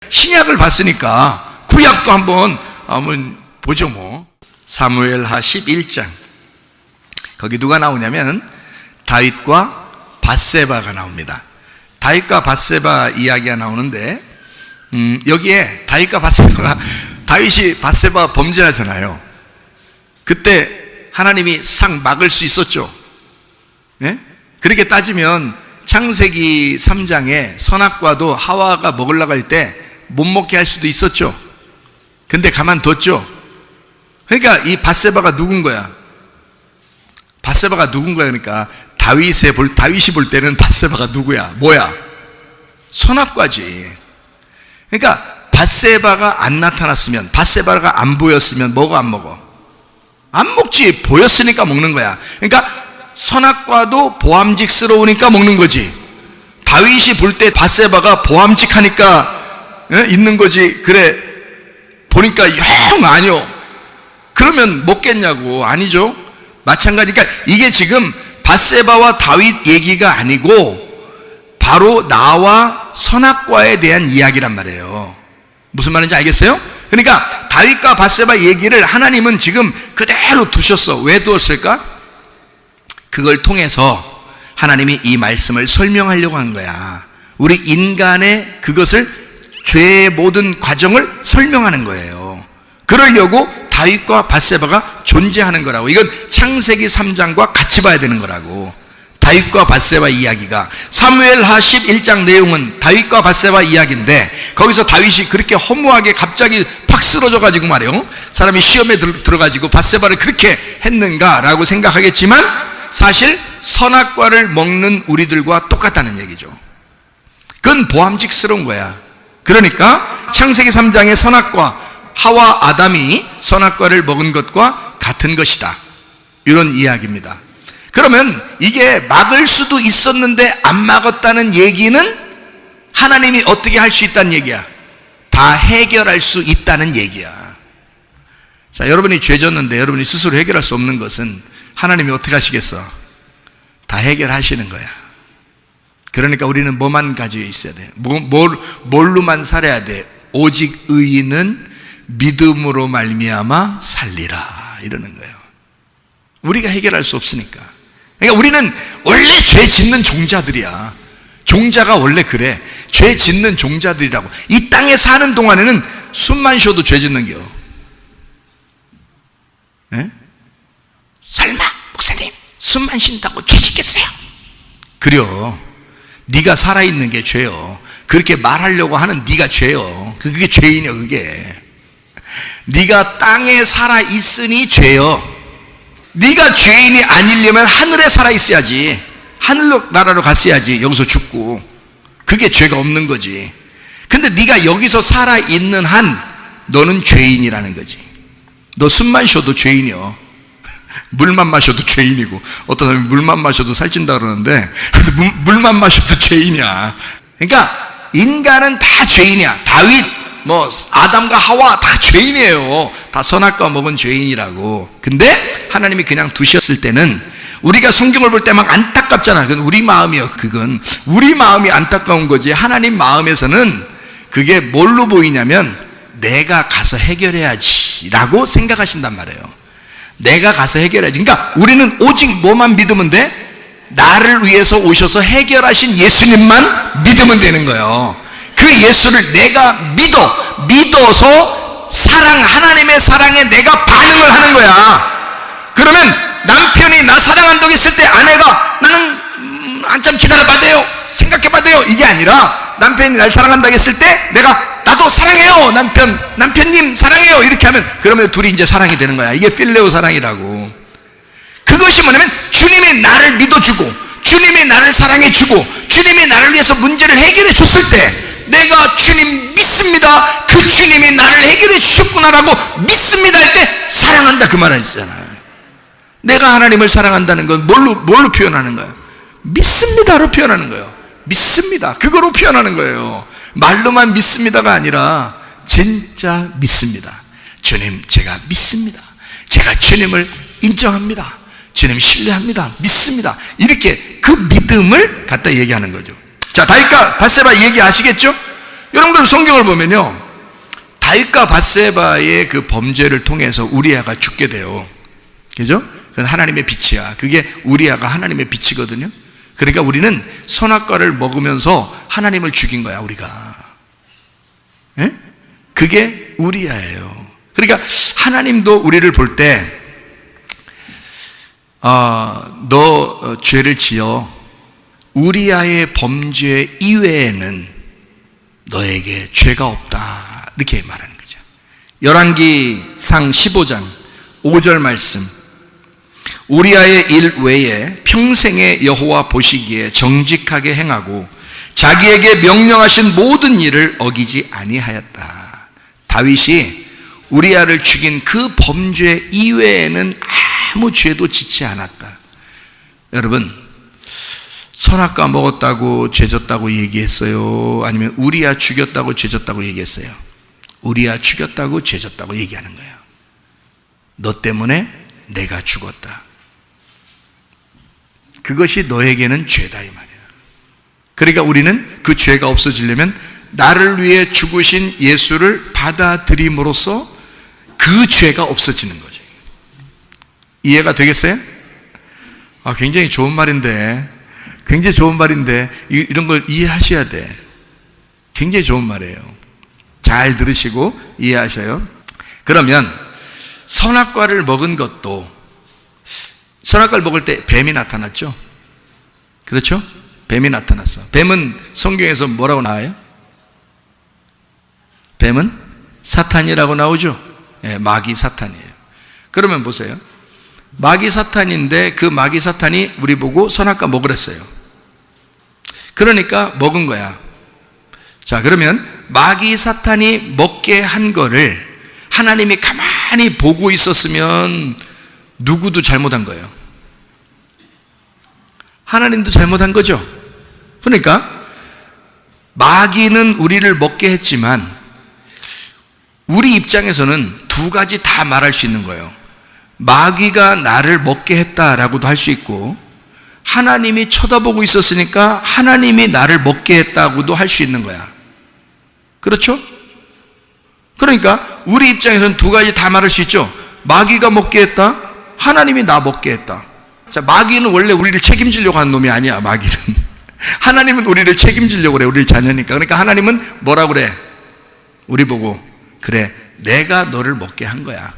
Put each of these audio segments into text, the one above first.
신약을 봤으니까 구약도 한번 보죠 뭐. 사무엘하 11장. 거기 누가 나오냐면 다윗과 밧세바가 나옵니다. 다윗과 밧세바 이야기가 나오는데 여기에 다윗과 밧세바가, 다윗이 밧세바 범죄하잖아요. 그때 하나님이 싹 막을 수 있었죠. 네? 그렇게 따지면 창세기 3장에 선악과도 하와가 먹으려고 할 때 못 먹게 할 수도 있었죠. 근데 가만뒀죠. 그러니까 이 밧세바가 누군 거야? 밧세바가 누군 거야? 그러니까 다윗이 볼 때는 밧세바가 누구야? 뭐야? 선악과지. 그러니까 밧세바가 안 나타났으면, 밧세바가 안 보였으면 뭐가 안 먹어? 안 먹지. 보였으니까 먹는 거야. 그러니까 선악과도 보암직스러우니까 먹는 거지. 다윗이 볼 때 밧세바가 보암직하니까 있는 거지. 그래 보니까 영 아니요. 그러면 먹겠냐고. 아니죠. 마찬가지니까 이게 지금 밧세바와 다윗 얘기가 아니고 바로 나와 선악과에 대한 이야기란 말이에요. 무슨 말인지 알겠어요? 그러니까 다윗과 밧세바 얘기를 하나님은 지금 그대로 두셨어. 왜 두었을까? 그걸 통해서 하나님이 이 말씀을 설명하려고 한 거야. 우리 인간의 그것을, 죄의 모든 과정을 설명하는 거예요. 그러려고 다윗과 밧세바가 존재하는 거라고. 이건 창세기 3장과 같이 봐야 되는 거라고. 다윗과 밧세바 이야기가, 사무엘하 11장 내용은 다윗과 밧세바 이야기인데 거기서 다윗이 그렇게 허무하게 갑자기 팍 쓰러져 가지고 말이요, 사람이 시험에 들어가지고 밧세바를 그렇게 했는가라고 생각하겠지만 사실 선악과를 먹는 우리들과 똑같다는 얘기죠. 그건 보암직스러운 거야. 그러니까 창세기 3장의 선악과, 하와 아담이 선악과를 먹은 것과 같은 것이다, 이런 이야기입니다. 그러면 이게 막을 수도 있었는데 안 막았다는 얘기는 하나님이 어떻게 할 수 있다는 얘기야? 다 해결할 수 있다는 얘기야. 자, 여러분이 죄 졌는데 여러분이 스스로 해결할 수 없는 것은 하나님이 어떻게 하시겠어? 다 해결하시는 거야. 그러니까 우리는 뭐만 가지고 있어야 돼? 뭘로만 살아야 돼? 오직 의인은 믿음으로 말미암아 살리라, 이러는 거예요. 우리가 해결할 수 없으니까. 그러니까 우리는 원래 죄 짓는 종자들이야. 종자가 원래 그래. 죄 짓는 종자들이라고. 이 땅에 사는 동안에는 숨만 쉬어도 죄 짓는 겨. 에? 설마 목사님 숨만 쉰다고 죄 짓겠어요? 그려. 네가 살아있는 게 죄요. 그렇게 말하려고 하는 네가 죄요. 그게 죄인이요. 그게 네가 땅에 살아있으니 죄요. 네가 죄인이 아니려면 하늘에 살아있어야지. 하늘 나라로 갔어야지. 여기서 죽고. 그게 죄가 없는 거지. 근데 네가 여기서 살아있는 한 너는 죄인이라는 거지. 너 숨만 쉬어도 죄인이요. 물만 마셔도 죄인이고, 어떤 사람이 물만 마셔도 살찐다 그러는데 물만 마셔도 죄인이야. 그러니까 인간은 다 죄인이야. 다윗, 아담과 하와 다 죄인이에요. 다 선악과 먹은 죄인이라고. 근데 하나님이 그냥 두셨을 때는, 우리가 성경을 볼 때 막 안타깝잖아. 그건 우리 마음이요. 그건 우리 마음이 안타까운 거지. 하나님 마음에서는 그게 뭘로 보이냐면 내가 가서 해결해야지 라고 생각하신단 말이에요. 내가 가서 해결해야지. 그러니까 우리는 오직 뭐만 믿으면 돼? 나를 위해서 오셔서 해결하신 예수님만 믿으면 되는 거예요. 그 예수를 내가 믿어서 하나님의 사랑에 내가 반응을 하는 거야. 그러면 남편이 나 사랑한다고 했을 때 아내가 나는 한참 기다려봐야 돼요, 생각해봐야 돼요, 이게 아니라 남편이 날 사랑한다고 했을 때 내가 나도 사랑해요, 남편님 사랑해요, 이렇게 하면 그러면 둘이 이제 사랑이 되는 거야. 이게 필레오 사랑이라고. 그것이 뭐냐면 주님이 나를 믿어주고 주님이 나를 사랑해주고 주님이 나를 위해서 문제를 해결해 줬을 때 내가 주님 믿습니다, 그 주님이 나를 해결해 주셨구나라고 믿습니다 할 때 사랑한다, 그 말이잖아요. 내가 하나님을 사랑한다는 건 뭘로 표현하는 거예요? 믿습니다로 표현하는 거예요. 믿습니다, 그거로 표현하는 거예요. 말로만 믿습니다가 아니라 진짜 믿습니다. 주님, 제가 믿습니다. 제가 주님을 인정합니다. 주님 신뢰합니다. 믿습니다. 이렇게 그 믿음을 갖다 얘기하는 거죠. 자, 다윗과 밧세바 얘기 아시겠죠? 여러분들 성경을 보면요, 다윗과 밧세바의 그 범죄를 통해서 우리아가 죽게 돼요. 그죠? 그건 하나님의 빛이야. 그게 우리아가 하나님의 빛이거든요. 그러니까 우리는 선악과를 먹으면서 하나님을 죽인 거야, 우리가. 예? 그게 우리아예요. 그러니까 하나님도 우리를 볼 때 너 죄를 지어 우리아의 범죄 이외에는 너에게 죄가 없다, 이렇게 말하는 거죠. 열왕기상 15장 5절 말씀, 우리아의 일 외에 평생에 여호와 보시기에 정직하게 행하고 자기에게 명령하신 모든 일을 어기지 아니하였다. 다윗이 우리아를 죽인 그 범죄 이외에는 아무 죄도 짓지 않았다. 여러분, 선악과 먹었다고 죄졌다고 얘기했어요? 아니면 우리아 죽였다고 죄졌다고 얘기했어요? 우리아 죽였다고 죄졌다고 얘기하는 거예요. 너 때문에 내가 죽었다. 그것이 너에게는 죄다, 이 말이야. 그러니까 우리는 그 죄가 없어지려면 나를 위해 죽으신 예수를 받아들임으로써 그 죄가 없어지는 거죠. 이해가 되겠어요? 굉장히 좋은 말인데, 굉장히 좋은 말인데 이런 걸 이해하셔야 돼. 굉장히 좋은 말이에요. 잘 들으시고 이해하셔요. 그러면 선악과를 먹은 것도, 선악과를 먹을 때 뱀이 나타났죠? 그렇죠? 뱀이 나타났어. 뱀은 성경에서 뭐라고 나와요? 뱀은 사탄이라고 나오죠? 예, 마귀 사탄이에요. 그러면 보세요. 마귀 사탄인데 그 마귀 사탄이 우리 보고 선악과 먹으랬어요. 그러니까 먹은 거야. 자, 그러면 마귀 사탄이 먹게 한 거를 하나님이 가만히 보고 있었으면 누구도 잘못한 거예요. 하나님도 잘못한 거죠. 그러니까 마귀는 우리를 먹게 했지만 우리 입장에서는 두 가지 다 말할 수 있는 거예요. 마귀가 나를 먹게 했다라고도 할 수 있고, 하나님이 쳐다보고 있었으니까 하나님이 나를 먹게 했다고도 할 수 있는 거야. 그렇죠? 그러니까 우리 입장에서는 두 가지 다 말할 수 있죠. 마귀가 먹게 했다, 하나님이 나 먹게 했다. 자, 마귀는 원래 우리를 책임지려고 하는 놈이 아니야. 마귀는 하나님은 우리를 책임지려고 그래. 우리 자녀니까. 그러니까 하나님은 뭐라고 그래? 우리 보고, 그래, 내가 너를 먹게 한 거야.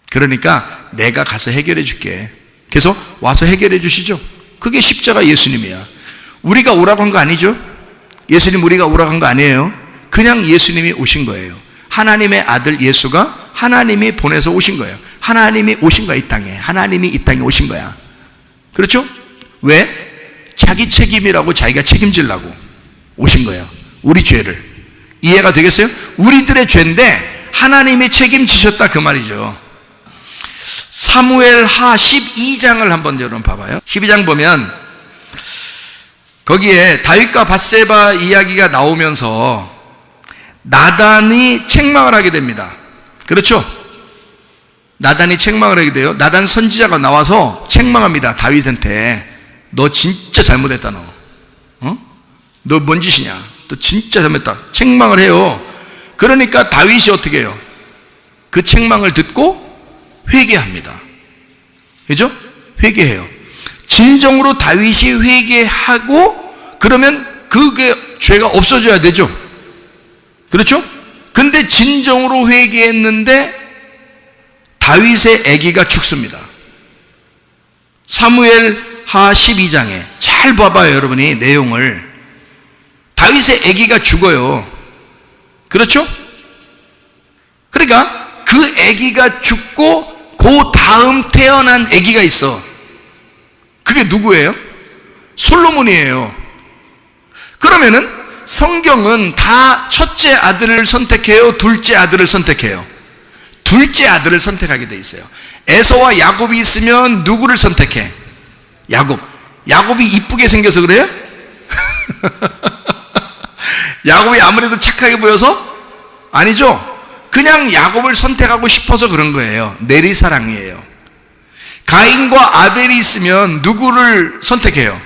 그러니까 내가 가서 해결해 줄게. 그래서 와서 해결해 주시죠. 그게 십자가 예수님이야. 우리가 오라고 한 거 아니죠? 예수님 우리가 오라고 한 거 아니에요. 그냥 예수님이 오신 거예요. 하나님의 아들 예수가 하나님이 보내서 오신 거예요. 하나님이 오신 거야, 이 땅에. 하나님이 이 땅에 오신 거야. 그렇죠? 왜? 자기 책임이라고, 자기가 책임지려고 오신 거예요. 우리 죄를. 이해가 되겠어요? 우리들의 죄인데 하나님이 책임지셨다, 그 말이죠. 사무엘하 12장을 한번 여러분 봐봐요. 12장 보면 거기에 다윗과 밧세바 이야기가 나오면서 나단이 책망을 하게 됩니다. 그렇죠? 나단이 책망을 하게 돼요. 나단 선지자가 나와서 책망합니다. 다윗한테. 너 진짜 잘못했다, 너. 너 뭔 짓이냐? 너 진짜 잘못했다. 책망을 해요. 그러니까 다윗이 어떻게 해요? 그 책망을 듣고 회개합니다. 그죠? 회개해요. 진정으로 다윗이 회개하고 그러면 그게 죄가 없어져야 되죠. 그렇죠? 근데 진정으로 회개했는데 다윗의 아기가 죽습니다. 사무엘하 12장에 잘 봐봐요, 여러분이 내용을. 다윗의 아기가 죽어요. 그렇죠? 그러니까 그 아기가 죽고 그 다음 태어난 아기가 있어. 그게 누구예요? 솔로몬이에요. 그러면은 성경은 다 첫째 아들을 선택해요? 둘째 아들을 선택해요? 둘째 아들을 선택하게 돼 있어요. 에서와 야곱이 있으면 누구를 선택해? 야곱. 야곱이 이쁘게 생겨서 그래요? 야곱이 아무래도 착하게 보여서? 아니죠. 그냥 야곱을 선택하고 싶어서 그런 거예요. 내리사랑이에요. 가인과 아벨이 있으면 누구를 선택해요?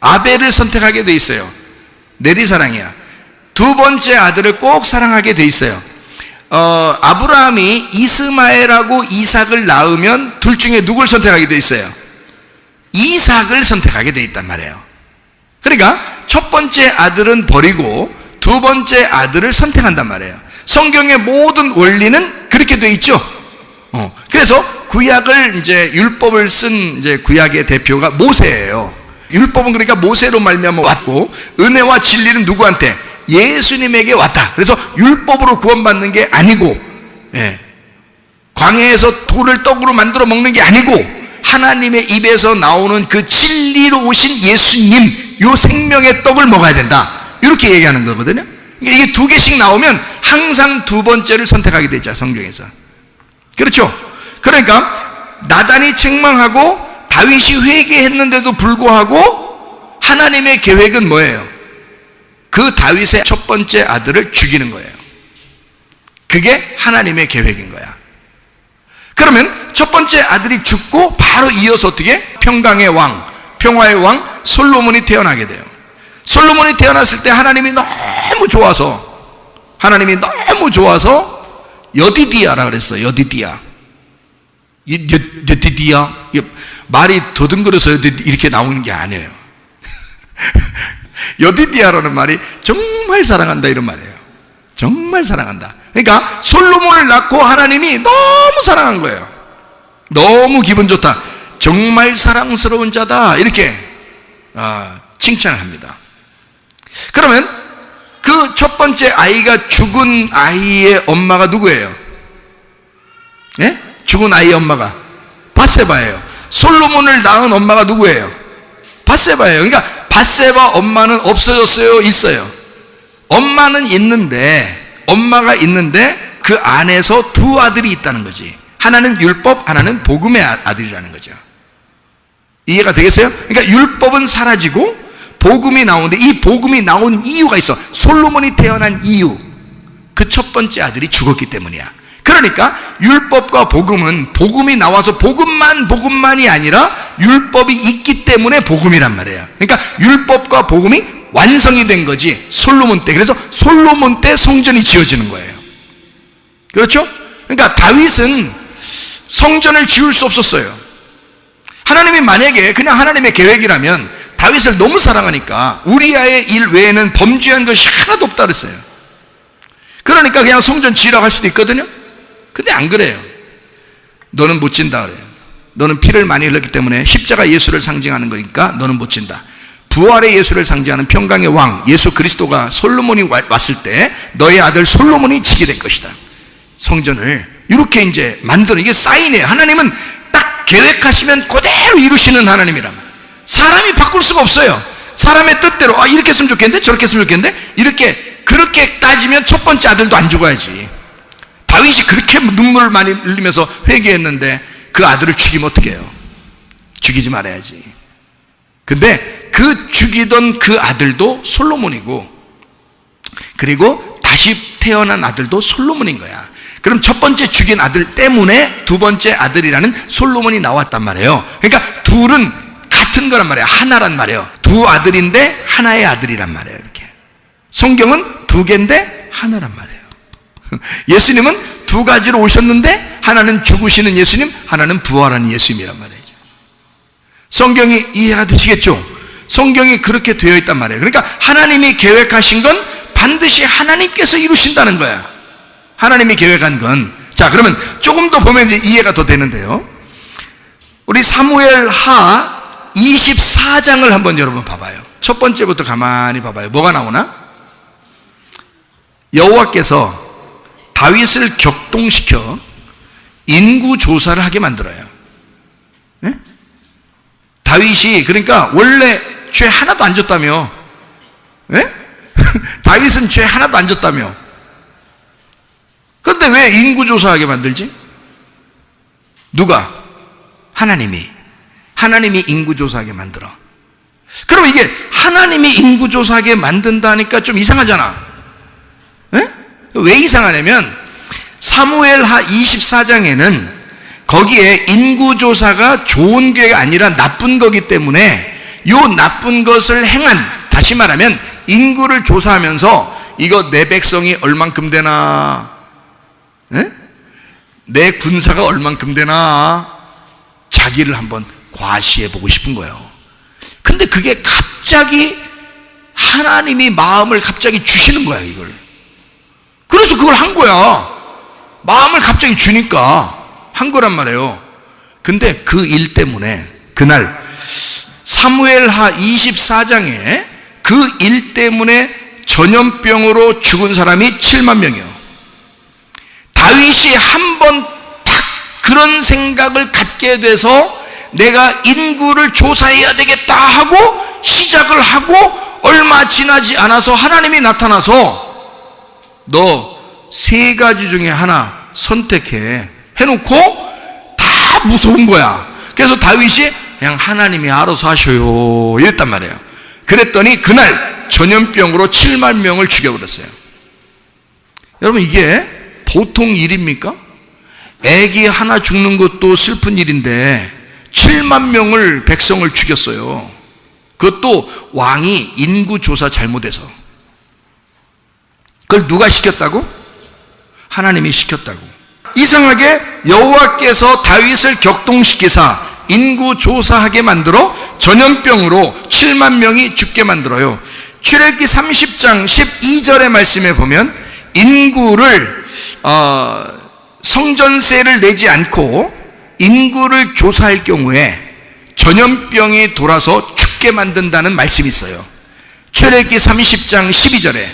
아벨을 선택하게 돼 있어요. 내리사랑이야. 두 번째 아들을 꼭 사랑하게 돼 있어요. 아브라함이 이스마엘하고 이삭을 낳으면 둘 중에 누굴 선택하게 돼 있어요? 이삭을 선택하게 돼 있단 말이에요. 그러니까 첫 번째 아들은 버리고 두 번째 아들을 선택한단 말이에요. 성경의 모든 원리는 그렇게 돼 있죠. 그래서 구약을 이제 율법을 쓴 이제 구약의 대표가 모세예요. 율법은 그러니까 모세로 말미암아 왔고 은혜와 진리는 누구한테? 예수님에게 왔다. 그래서 율법으로 구원받는 게 아니고, 광야에서 돌을 떡으로 만들어 먹는 게 아니고 하나님의 입에서 나오는 그 진리로 오신 예수님, 요 생명의 떡을 먹어야 된다. 이렇게 얘기하는 거거든요. 이게 두 개씩 나오면 항상 두 번째를 선택하게 되죠, 성경에서. 그렇죠? 그러니까 나단이 책망하고 다윗이 회개했는데도 불구하고 하나님의 계획은 뭐예요? 그 다윗의 첫 번째 아들을 죽이는 거예요. 그게 하나님의 계획인 거야. 그러면 첫 번째 아들이 죽고 바로 이어서 어떻게? 평강의 왕, 평화의 왕 솔로몬이 태어나게 돼요. 솔로몬이 태어났을 때 하나님이 너무 좋아서 여디디아라 그랬어요. 여디디아. 여디디아. 말이 더듬거려서 이렇게 나오는 게 아니에요. 여디디아라는 말이 정말 사랑한다 이런 말이에요. 정말 사랑한다. 그러니까 솔로몬을 낳고 하나님이 너무 사랑한 거예요. 너무 기분 좋다. 정말 사랑스러운 자다. 이렇게 칭찬을 합니다. 그러면 그 첫 번째 아이가 죽은 아이의 엄마가 누구예요? 예? 죽은 아이의 엄마가 밧세바예요. 솔로몬을 낳은 엄마가 누구예요? 밧세바예요. 그러니까 밧세바 엄마는 없어졌어요? 있어요? 엄마는 있는데, 엄마가 있는데 그 안에서 두 아들이 있다는 거지. 하나는 율법, 하나는 복음의 아들이라는 거죠. 이해가 되겠어요? 그러니까 율법은 사라지고 복음이 나오는데 이 복음이 나온 이유가 있어. 솔로몬이 태어난 이유. 그 첫 번째 아들이 죽었기 때문이야. 그러니까 율법과 복음은 복음이 나와서 복음만이 아니라 율법이 있기 때문에 복음이란 말이에요. 그러니까 율법과 복음이 완성이 된 거지. 솔로몬 때. 그래서 솔로몬 때 성전이 지어지는 거예요. 그렇죠? 그러니까 다윗은 성전을 지을 수 없었어요. 하나님이 만약에 그냥 하나님의 계획이라면 다윗을 너무 사랑하니까 우리아의 일 외에는 범죄한 것이 하나도 없다 그랬어요. 그러니까 그냥 성전 지으라고 할 수도 있거든요. 근데 안 그래요. 너는 못 진다 그래요. 너는 피를 많이 흘렸기 때문에 십자가 예수를 상징하는 거니까 너는 못 진다. 부활의 예수를 상징하는 평강의 왕 예수 그리스도가 솔로몬이 왔을 때 너의 아들 솔로몬이 지게 될 것이다. 성전을 이렇게 이제 만드는 이게 사인이에요. 하나님은 딱 계획하시면 그대로 이루시는 하나님이란 말이에요. 사람이 바꿀 수가 없어요. 사람의 뜻대로 이렇게 했으면 좋겠는데 저렇게 했으면 좋겠는데 그렇게 따지면 첫 번째 아들도 안 죽어야지. 다윗이 그렇게 눈물을 많이 흘리면서 회개했는데 그 아들을 죽이면 어떻게 해요? 죽이지 말아야지. 근데 그 죽이던 그 아들도 솔로몬이고 그리고 다시 태어난 아들도 솔로몬인 거야. 그럼 첫 번째 죽인 아들 때문에 두 번째 아들이라는 솔로몬이 나왔단 말이에요. 그러니까 둘은 같은 거란 말이에요. 하나란 말이에요. 두 아들인데 하나의 아들이란 말이에요. 이렇게 성경은 두 개인데 하나란 말이에요. 예수님은 두 가지로 오셨는데 하나는 죽으시는 예수님, 하나는 부활하는 예수님이란 말이죠. 성경이 이해가 되시겠죠? 성경이 그렇게 되어 있단 말이에요. 그러니까 하나님이 계획하신 건 반드시 하나님께서 이루신다는 거야. 하나님이 계획한 건. 자, 그러면 조금 더 보면 이제 이해가 더 되는데요. 우리 사무엘하 24장을 한번 여러분 봐봐요. 첫 번째부터 가만히 봐봐요. 뭐가 나오나? 여호와께서 다윗을 격동시켜 인구 조사를 하게 만들어요. 네? 다윗이 그러니까 원래 죄 하나도 안 졌다며. 네? 다윗은 죄 하나도 안 졌다며. 그런데 왜 인구 조사하게 만들지? 누가? 하나님이 인구조사하게 만들어. 그럼 이게 하나님이 인구조사하게 만든다니까 좀 이상하잖아. 에? 왜 이상하냐면 사무엘하 24장에는 거기에 인구조사가 좋은 게 아니라 나쁜 거기 때문에 요 나쁜 것을 행한, 다시 말하면 인구를 조사하면서 이거 내 백성이 얼만큼 되나? 에? 내 군사가 얼만큼 되나? 자기를 한번 과시해 보고 싶은 거예요. 근데 그게 갑자기 하나님이 마음을 갑자기 주시는 거야, 이걸. 그래서 그걸 한 거야. 마음을 갑자기 주니까 한 거란 말이에요. 근데 그 일 때문에 그날 사무엘하 24장에 그 일 때문에 전염병으로 죽은 사람이 7만 명이에요. 다윗이 한 번 딱 그런 생각을 갖게 돼서 내가 인구를 조사해야 되겠다 하고 시작을 하고 얼마 지나지 않아서 하나님이 나타나서 너 세 가지 중에 하나 선택해 해놓고 다 무서운 거야. 그래서 다윗이 그냥 하나님이 알아서 하셔요 이랬단 말이에요. 그랬더니 그날 전염병으로 7만 명을 죽여버렸어요. 여러분, 이게 보통 일입니까? 애기 하나 죽는 것도 슬픈 일인데 7만 명을 백성을 죽였어요. 그것도 왕이 인구조사 잘못해서. 그걸 누가 시켰다고? 하나님이 시켰다고. 이상하게 여호와께서 다윗을 격동시키사 인구조사하게 만들어 전염병으로 7만 명이 죽게 만들어요. 출애굽기 30장 12절의 말씀에 보면 인구를 성전세를 내지 않고 인구를 조사할 경우에 전염병이 돌아서 죽게 만든다는 말씀이 있어요. 출애굽기 30장 12절에.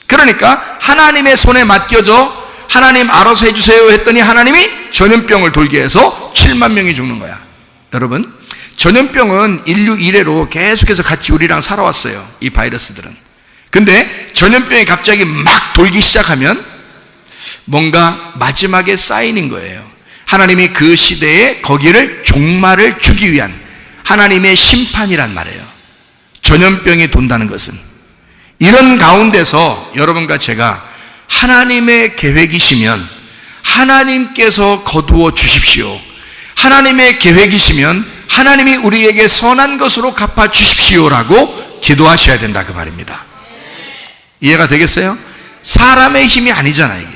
그러니까 하나님의 손에 맡겨져 하나님 알아서 해주세요 했더니 하나님이 전염병을 돌게 해서 7만 명이 죽는 거야. 여러분, 전염병은 인류 이래로 계속해서 같이 우리랑 살아왔어요, 이 바이러스들은. 근데 전염병이 갑자기 막 돌기 시작하면 뭔가 마지막에 사인인 거예요. 하나님이 그 시대에 거기를 종말을 주기 위한 하나님의 심판이란 말이에요. 전염병이 돈다는 것은. 이런 가운데서 여러분과 제가 하나님의 계획이시면 하나님께서 거두어 주십시오. 하나님의 계획이시면 하나님이 우리에게 선한 것으로 갚아 주십시오라고 기도하셔야 된다, 그 말입니다. 이해가 되겠어요? 사람의 힘이 아니잖아, 이게.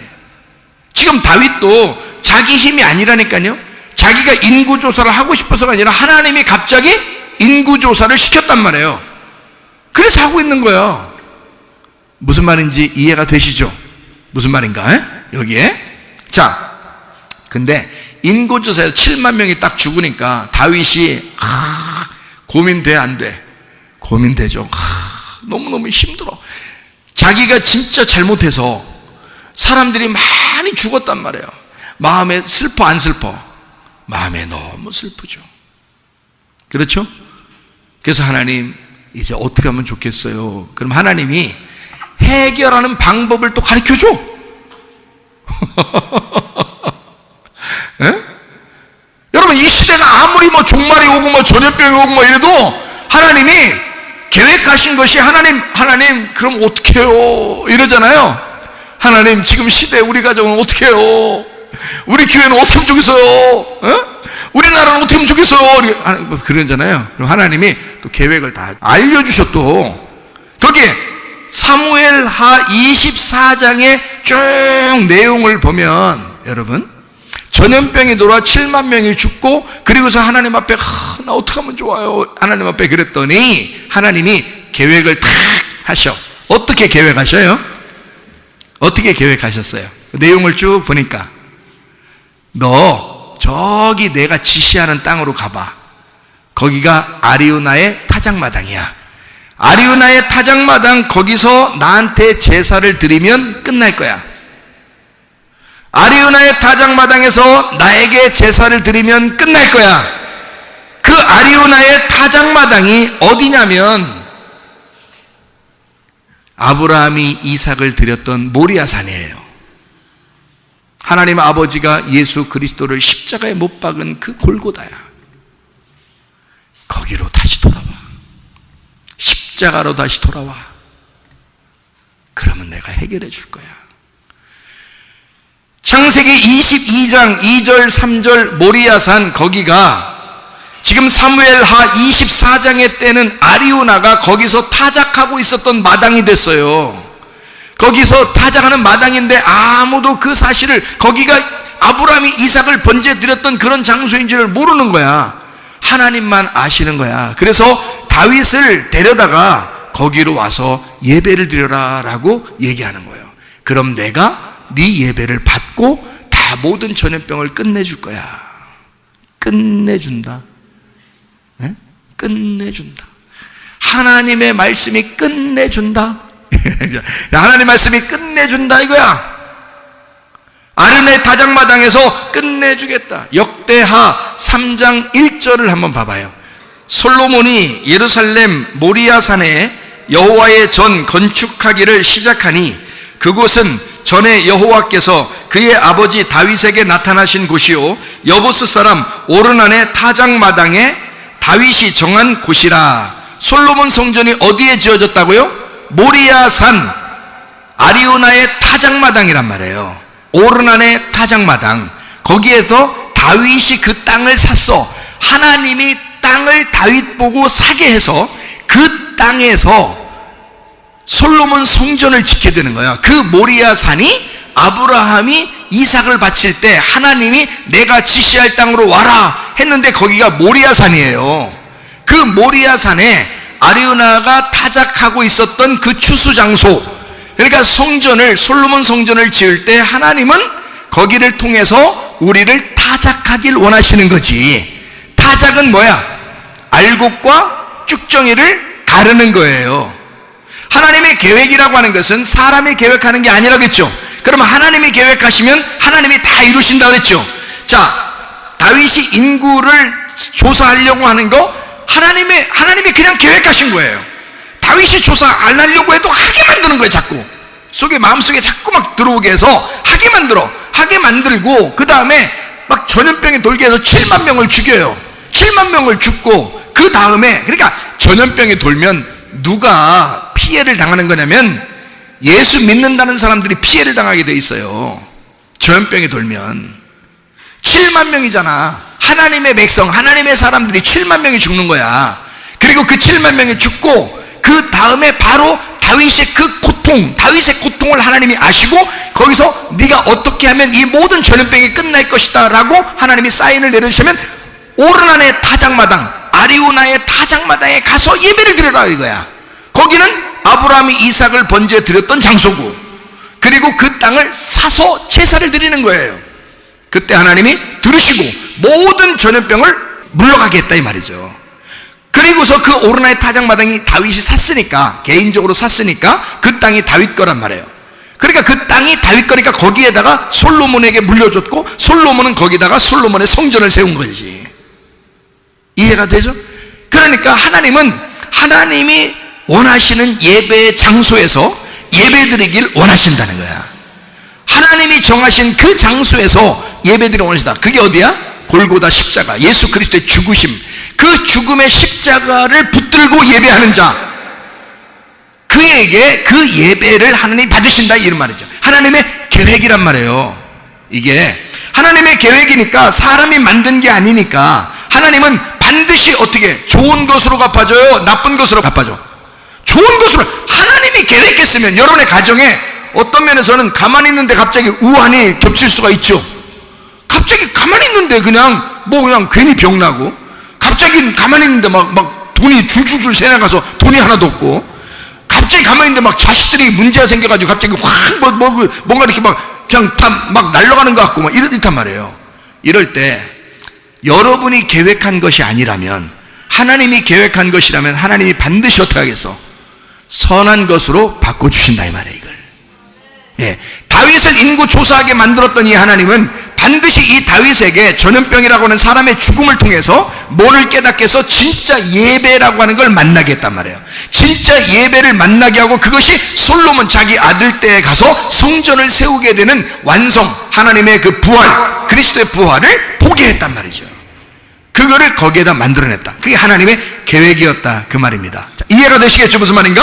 지금 다윗도 자기 힘이 아니라니까요. 자기가 인구조사를 하고 싶어서가 아니라 하나님이 갑자기 인구조사를 시켰단 말이에요. 그래서 하고 있는 거예요. 무슨 말인지 이해가 되시죠? 무슨 말인가? 여기에. 자, 근데 인구조사에서 7만 명이 딱 죽으니까 다윗이 고민돼, 안 돼? 고민되죠. 너무너무 힘들어. 자기가 진짜 잘못해서 사람들이 많이 죽었단 말이에요. 마음에 슬퍼, 안 슬퍼? 마음에 너무 슬프죠. 그렇죠? 그래서 하나님, 이제 어떻게 하면 좋겠어요? 그럼 하나님이 해결하는 방법을 또 가르쳐줘. 여러분, 이 시대가 아무리 뭐 종말이 오고 뭐 전염병이 오고 뭐 이래도 하나님이 계획하신 것이 하나님 그럼 어떻게 해요? 이러잖아요. 하나님, 지금 시대 우리 가정은 어떻게 해요? 우리 교회는 어떻게 하면 좋겠어요? 우리나라는 어떻게 하면 좋겠어요? 그러잖아요. 그럼 하나님이 또 계획을 다 알려주셔. 또 거기에 사무엘하 24장의 쭉 내용을 보면 여러분, 전염병이 돌아 7만 명이 죽고, 그리고서 하나님 앞에 나 어떻게 하면 좋아요? 하나님 앞에 그랬더니 하나님이 계획을 탁 하셔. 어떻게 계획하셔요? 어떻게 계획하셨어요? 내용을 쭉 보니까 너 저기 내가 지시하는 땅으로 가봐. 거기가 아리우나의 타작마당이야. 아리우나의 타작마당, 거기서 나한테 제사를 드리면 끝날 거야. 아리우나의 타작마당에서 나에게 제사를 드리면 끝날 거야. 그 아리우나의 타작마당이 어디냐면 아브라함이 이삭을 드렸던 모리아산이에요. 하나님 아버지가 예수 그리스도를 십자가에 못 박은 그 골고다야. 거기로 다시 돌아와. 십자가로 다시 돌아와. 그러면 내가 해결해 줄 거야. 창세기 22장 2절 3절 모리아산, 거기가 지금 사무엘하 24장의 때는 아리우나가 거기서 타작하고 있었던 마당이 됐어요. 거기서 타작하는 마당인데 아무도 그 사실을, 거기가 아브라함이 이삭을 번제 드렸던 그런 장소인지를 모르는 거야. 하나님만 아시는 거야. 그래서 다윗을 데려다가 거기로 와서 예배를 드려라 라고 얘기하는 거예요. 그럼 내가 네 예배를 받고 다 모든 전염병을 끝내줄 거야. 끝내준다. 네? 끝내준다. 하나님의 말씀이 끝내준다. 하나님의 말씀이 끝내준다 이거야. 아르네 타작마당에서 끝내주겠다. 역대하 3장 1절을 한번 봐봐요. 솔로몬이 예루살렘 모리아산에 여호와의 전 건축하기를 시작하니 그곳은 전에 여호와께서 그의 아버지 다윗에게 나타나신 곳이요 여부스 사람 오르난의 타작마당에 다윗이 정한 곳이라. 솔로몬 성전이 어디에 지어졌다고요? 모리아산 아리우나의 타작마당이란 말이에요. 오르난의 타작마당. 거기에서 다윗이 그 땅을 샀어. 하나님이 땅을 다윗 보고 사게 해서 그 땅에서 솔로몬 성전을 짓게 되는 거야. 그 모리아산이 아브라함이 이삭을 바칠 때 하나님이 내가 지시할 땅으로 와라 했는데 거기가 모리아산이에요. 그 모리아산에 아리우나가 타작하고 있었던 그 추수 장소, 그러니까 성전을, 솔로몬 성전을 지을 때 하나님은 거기를 통해서 우리를 타작하길 원하시는 거지. 타작은 뭐야? 알곡과 쭉정이를 가르는 거예요. 하나님의 계획이라고 하는 것은 사람이 계획하는 게 아니라겠죠. 그러면 하나님이 계획하시면 하나님이 다 이루신다고 했죠. 자, 다윗이 인구를 조사하려고 하는 거 하나님이 그냥 계획하신 거예요. 다윗이 조사 안 하려고 해도 하게 만드는 거예요. 자꾸 속에, 마음속에 자꾸 막 들어오게 해서 하게 만들고 그 다음에 막 전염병이 돌게 해서 7만 명을 죽여요. 7만 명을 죽고 그 다음에, 그러니까 전염병이 돌면 누가 피해를 당하는 거냐면 예수 믿는다는 사람들이 피해를 당하게 돼 있어요. 전염병이 돌면 7만 명이잖아. 하나님의 백성, 하나님의 사람들이 7만 명이 죽는 거야. 그리고 그 7만 명이 죽고 그 다음에 바로 다윗의 그 고통, 다윗의 고통을 하나님이 아시고 거기서 네가 어떻게 하면 이 모든 전염병이 끝날 것이다 라고 하나님이 사인을 내려주시면 오르난의 타작마당, 아리우나의 타작마당에 가서 예배를 드려라 이거야. 거기는 아브라함이 이삭을 번제 드렸던 장소고, 그리고 그 땅을 사서 제사를 드리는 거예요. 그때 하나님이 들으시고 모든 전염병을 물러가게 했다 이 말이죠. 그리고서 그 오르나의 타작마당이 다윗이 샀으니까, 개인적으로 샀으니까 그 땅이 다윗 거란 말이에요. 그러니까 그 땅이 다윗 거니까 거기에다가 솔로몬에게 물려줬고 솔로몬은 거기다가 솔로몬의 성전을 세운 거지. 이해가 되죠? 그러니까 하나님은 하나님이 원하시는 예배의 장소에서 예배드리길 원하신다는 거야. 하나님이 정하신 그 장소에서 예배드리길 원하신다. 그게 어디야? 골고다 십자가, 예수 그리스도의 죽으심, 그 죽음의 십자가를 붙들고 예배하는 자, 그에게 그 예배를 하나님이 받으신다 이런 말이죠. 하나님의 계획이란 말이에요. 이게 하나님의 계획이니까 사람이 만든 게 아니니까 하나님은 반드시 어떻게 좋은 것으로 갚아줘요? 나쁜 것으로 갚아줘? 좋은 것으로. 하나님이 계획했으면 여러분의 가정에 어떤 면에서는 가만히 있는데 갑자기 우환이 겹칠 수가 있죠. 갑자기 가만히 있는데 그냥 괜히 병나고, 갑자기 가만히 있는데 막 돈이 줄줄줄 새나가서 돈이 하나도 없고, 갑자기 가만히 있는데 막 자식들이 문제가 생겨가지고 갑자기 확 뭔가 이렇게 막 그냥 다 막 날아가는 것 같고 막 이렇단 말이에요. 이럴 때 여러분이 계획한 것이 아니라면, 하나님이 계획한 것이라면 하나님이 반드시 어떻게 하겠어? 선한 것으로 바꿔주신다 이 말이에요. 이걸. 예, 다윗을 인구 조사하게 만들었던 이 하나님은 반드시 이 다윗에게 전염병이라고 하는 사람의 죽음을 통해서 뭐를 깨닫게 해서 진짜 예배라고 하는 걸 만나게 했단 말이에요. 진짜 예배를 만나게 하고 그것이 솔로몬 자기 아들 때에 가서 성전을 세우게 되는 완성, 하나님의 그 부활, 그리스도의 부활을 보게 했단 말이죠. 그거를 거기에다 만들어냈다. 그게 하나님의 계획이었다 그 말입니다. 자, 이해가 되시겠죠? 무슨 말인가?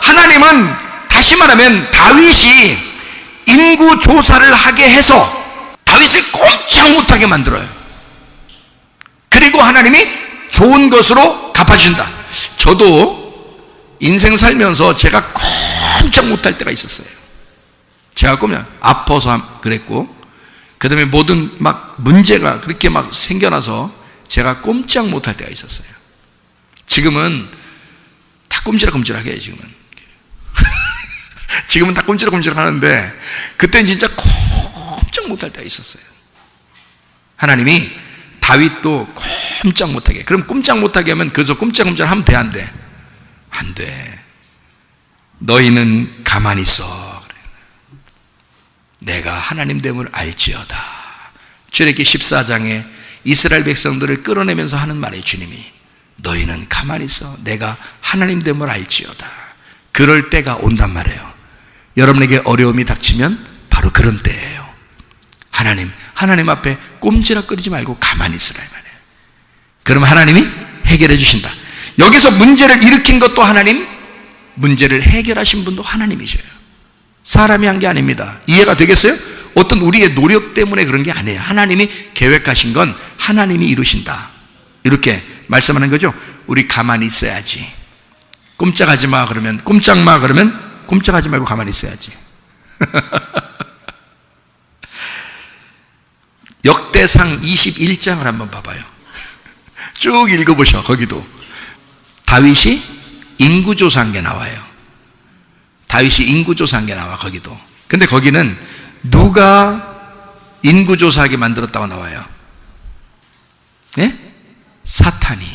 하나님은 다시 말하면 다윗이 인구 조사를 하게 해서 다윗을 꼼짝 못하게 만들어요. 그리고 하나님이 좋은 것으로 갚아주신다. 저도 인생 살면서 제가 꼼짝 못할 때가 있었어요. 제가 그냥 아파서 그랬고, 그 다음에 모든 막 문제가 그렇게 막 생겨나서 제가 꼼짝 못할 때가 있었어요. 지금은 다 꼼지락꼼지락해요. 지금은 다 꼼지락꼼지락 하는데 그때는 진짜 꼼짝 못할 때가 있었어요. 하나님이 다윗도 꼼짝 못하게, 그럼 꼼짝 못하게 하면 그저 꼼짝꼼짝 하면 돼, 안 돼? 안 돼. 너희는 가만히 있어. 내가 하나님 됨을 알지어다. 출애굽기 14장에 이스라엘 백성들을 끌어내면서 하는 말이에요. 주님이 너희는 가만히 있어. 내가 하나님 됨을 알지어다. 그럴 때가 온단 말이에요. 여러분에게 어려움이 닥치면 바로 그런 때예요. 하나님 앞에 꼼지락거리지 말고 가만히 있으라 이 말이에요. 그럼 하나님이 해결해 주신다. 여기서 문제를 일으킨 것도 하나님, 문제를 해결하신 분도 하나님이셔요. 사람이 한 게 아닙니다. 이해가 되겠어요? 어떤 우리의 노력 때문에 그런 게 아니에요. 하나님이 계획하신 건 하나님이 이루신다. 이렇게 말씀하는 거죠. 우리 가만히 있어야지. 꼼짝하지 마 그러면, 꼼짝 마 그러면 꼼짝하지 말고 가만히 있어야지. 역대상 21장을 한번 봐봐요. 쭉 읽어보셔. 거기도 다윗이 인구조사한 게 나와요. 다윗이 인구조사한 게 나와. 거기도. 근데 거기는 누가 인구조사하게 만들었다고 나와요? 예? 사탄이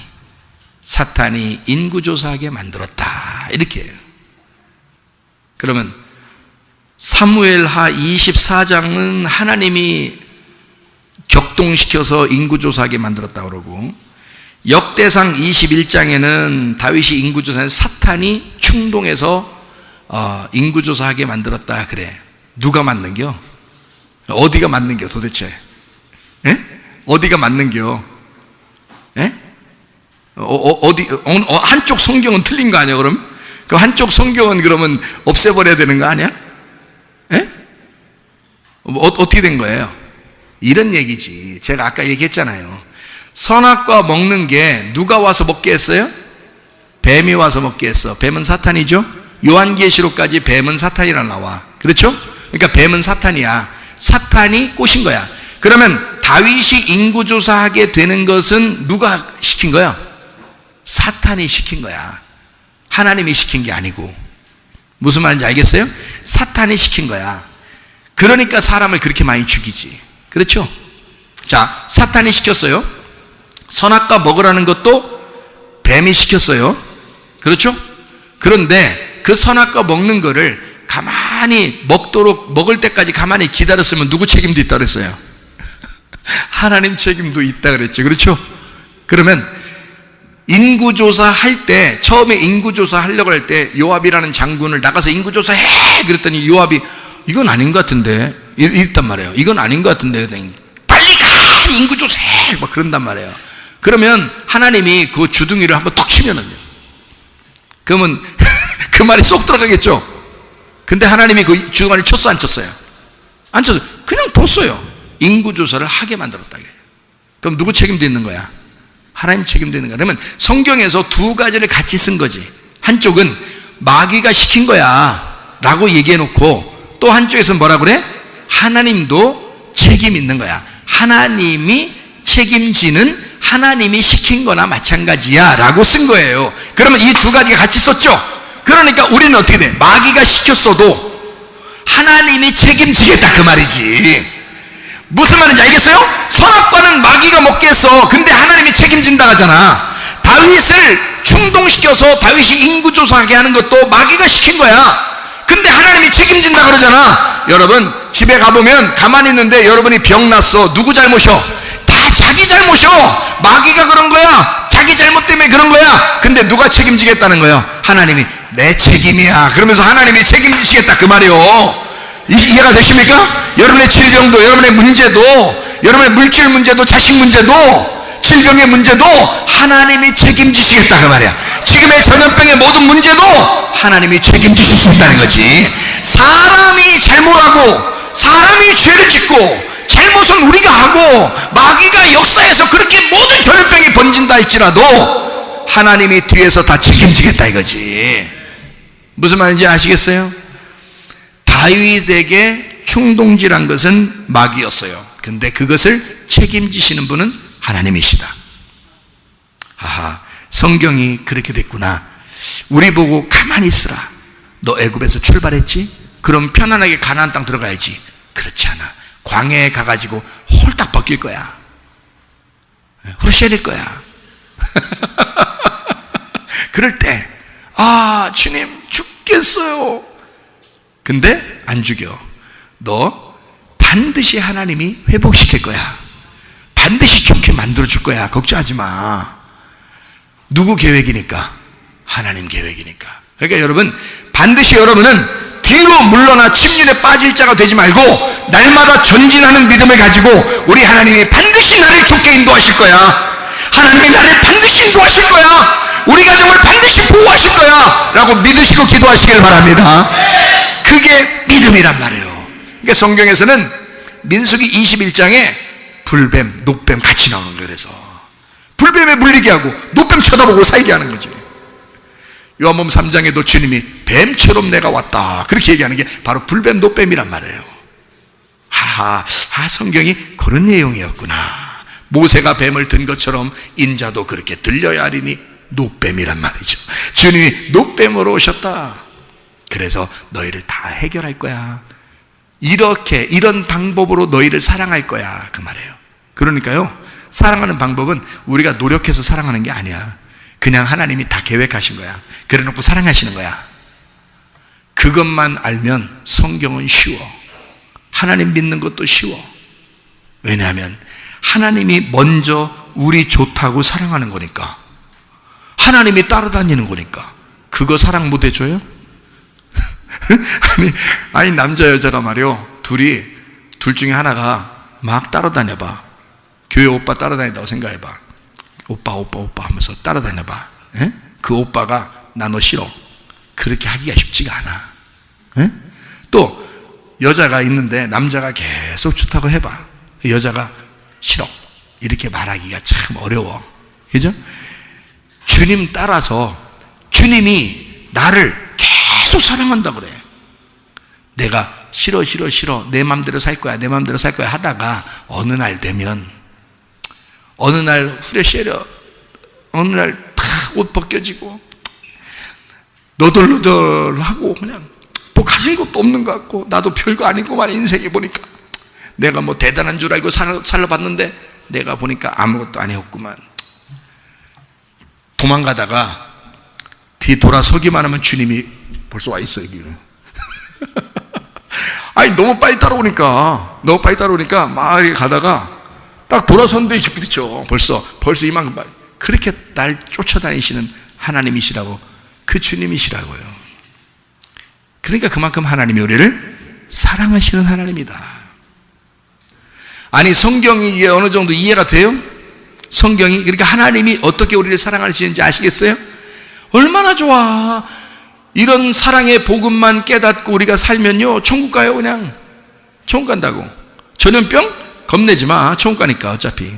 인구조사하게 만들었다. 이렇게 해요. 그러면 사무엘하 24장은 하나님이 격동시켜서 인구조사하게 만들었다고 그러고, 역대상 21장에는 다윗이 인구조사한 사탄이 충동해서 인구조사하게 만들었다 그래. 누가 만든겨? 어디가 만든겨 도대체? 예? 어디가 만든겨? 예? 한쪽 성경은 틀린 거 아니야 그럼? 그 한쪽 성경은 그러면 없애버려야 되는 거 아니야? 예? 어떻게 된 거예요? 이런 얘기지. 제가 아까 얘기했잖아요. 선악과 먹는 게 누가 와서 먹게 했어요? 뱀이 와서 먹게 했어. 뱀은 사탄이죠? 요한계시록까지 뱀은 사탄이라 나와. 그렇죠? 그러니까 뱀은 사탄이야. 사탄이 꼬신 거야. 그러면 다윗이 인구조사하게 되는 것은 누가 시킨 거야? 사탄이 시킨 거야. 하나님이 시킨 게 아니고. 무슨 말인지 알겠어요? 사탄이 시킨 거야. 그러니까 사람을 그렇게 많이 죽이지. 그렇죠? 자, 사탄이 시켰어요. 선악과 먹으라는 것도 뱀이 시켰어요. 그렇죠? 그런데 그 선악과 먹는 거를 가만히 먹을 때까지 가만히 기다렸으면 누구 책임도 있다 그랬어요? 하나님 책임도 있다 그랬죠. 그렇죠? 그러면 인구조사 할 때, 처음에 인구조사 하려고 할 때 요압이라는 장군을 나가서 인구조사 해! 그랬더니 요압이 이건 아닌 것 같은데 이랬단 말이에요. 이건 아닌 것 같은데 빨리 가! 인구조사 해! 막 그런단 말이에요. 그러면 하나님이 그 주둥이를 한번 톡 치면은요, 그러면 그 말이 쏙 들어가겠죠. 근데 하나님이 그 주둥이를 쳤어 안 쳤어요? 안 쳤어요. 그냥 뒀어요. 인구조사를 하게 만들었다. 그럼 누구 책임도 있는 거야? 하나님 책임도 있는 거야. 그러면 성경에서 두 가지를 같이 쓴 거지. 한쪽은 마귀가 시킨 거야 라고 얘기해 놓고, 또 한쪽에서는 뭐라 그래? 하나님도 책임 있는 거야. 하나님이 책임지는, 하나님이 시킨 거나 마찬가지야 라고 쓴 거예요. 그러면 이 두 가지가 같이 썼죠. 그러니까 우리는 어떻게 돼? 마귀가 시켰어도 하나님이 책임지겠다 그 말이지. 무슨 말인지 알겠어요? 선악과는 마귀가 먹게 했어. 근데 하나님이 책임진다 하잖아. 다윗을 충동시켜서 다윗이 인구조사하게 하는 것도 마귀가 시킨 거야. 근데 하나님이 책임진다 그러잖아. 여러분 집에 가보면 가만히 있는데 여러분이 병났어. 누구 잘못이요? 다 자기 잘못이요. 마귀가 그런 거야. 자기 잘못 때문에 그런 거야. 근데 누가 책임지겠다는 거예요? 하나님이. 내 책임이야. 그러면서 하나님이 책임지시겠다 그 말이요. 이해가 되십니까? 여러분의 질병도, 여러분의 문제도, 여러분의 물질 문제도, 자식 문제도, 질병의 문제도 하나님이 책임지시겠다 그 말이야. 지금의 전염병의 모든 문제도 하나님이 책임지실 수 있다는 거지. 사람이 잘못하고 사람이 죄를 짓고 잘못은 우리가 하고 마귀가 역사에서 그렇게 모든 전염병이 번진다 할지라도 하나님이 뒤에서 다 책임지겠다 이거지. 무슨 말인지 아시겠어요? 다윗에게 충동질한 것은 마귀였어요. 근데 그것을 책임지시는 분은 하나님이시다. 아하, 성경이 그렇게 됐구나. 우리 보고 가만히 있으라. 너 애굽에서 출발했지? 그럼 편안하게 가나안 땅 들어가야지. 그렇지 않아. 광야에 가가지고 홀딱 벗길 거야. 후르쉐릴 거야. 그럴 때, 아, 주님 죽겠어요. 근데 안 죽여. 너 반드시 하나님이 회복시킬 거야. 반드시 좋게 만들어줄 거야. 걱정하지 마. 누구 계획이니까? 하나님 계획이니까. 그러니까 여러분, 반드시 여러분은 뒤로 물러나 침륜에 빠질 자가 되지 말고 날마다 전진하는 믿음을 가지고 우리 하나님이 반드시 나를 좋게 인도하실 거야. 하나님이 나를 반드시 인도하실 거야. 우리 가정을 반드시 보호하실 거야 라고 믿으시고 기도하시길 바랍니다. 그게 믿음이란 말이에요. 그러니까 성경에서는 민수기 21장에 불뱀, 노뱀 같이 나오는 거예요. 그래서 불뱀에 물리게 하고 노뱀 쳐다보고 살게 하는 거지. 요한복음 3장에도 주님이 뱀처럼 내가 왔다 그렇게 얘기하는 게 바로 불뱀, 노뱀이란 말이에요. 성경이 그런 내용이었구나. 모세가 뱀을 든 것처럼 인자도 그렇게 들려야 하리니 노뱀이란 말이죠. 주님이 노뱀으로 오셨다. 그래서 너희를 다 해결할 거야. 이런 방법으로 너희를 사랑할 거야 그 말이에요. 그러니까요, 사랑하는 방법은 우리가 노력해서 사랑하는 게 아니야. 그냥 하나님이 다 계획하신 거야. 그래 놓고 사랑하시는 거야. 그것만 알면 성경은 쉬워. 하나님 믿는 것도 쉬워. 왜냐하면 하나님이 먼저 우리 좋다고 사랑하는 거니까. 하나님이 따라다니는 거니까. 그거 사랑 못 해줘요? 아니 남자 여자가 말이요, 둘 중에 하나가 막 따라다녀봐. 교회 오빠 따라다닌다고 생각해봐. 오빠 하면서 따라다녀봐. 에? 그 오빠가 나 너 싫어. 그렇게 하기가 쉽지가 않아. 에? 또 여자가 있는데 남자가 계속 좋다고 해봐. 여자가 싫어. 이렇게 말하기가 참 어려워. 그죠? 주님 따라서 주님이 나를 계속 사랑한다 그래. 내가 싫어 내 맘대로 살 거야 하다가 어느 날 되면, 어느 날 후레쉬려, 어느 날 다 옷 벗겨지고 너덜너덜하고 그냥 뭐 가질 것도 없는 것 같고 나도 별거 아니고만 인생에 보니까 내가 뭐 대단한 줄 알고 살아봤는데 내가 보니까 아무것도 아니었구만. 도망가다가 뒤에 돌아서기만 하면 주님이 벌써 와 있어 여기는. 아니 너무 빨리 따라오니까 막 이렇게 가다가 딱 돌아섰는데 이렇게 부딪혀. 벌써 이만큼. 그렇게 날 쫓아다니시는 하나님이시라고, 그 주님이시라고요. 그러니까 그만큼 하나님이 우리를 사랑하시는 하나님이다. 아니 성경이 이게 어느 정도 이해가 돼요? 성경이 그러니까 하나님이 어떻게 우리를 사랑하시는지 아시겠어요? 얼마나 좋아. 이런 사랑의 복음만 깨닫고 우리가 살면요, 천국 가요. 그냥 천국 간다고. 전염병? 겁내지 마. 천국 가니까 어차피.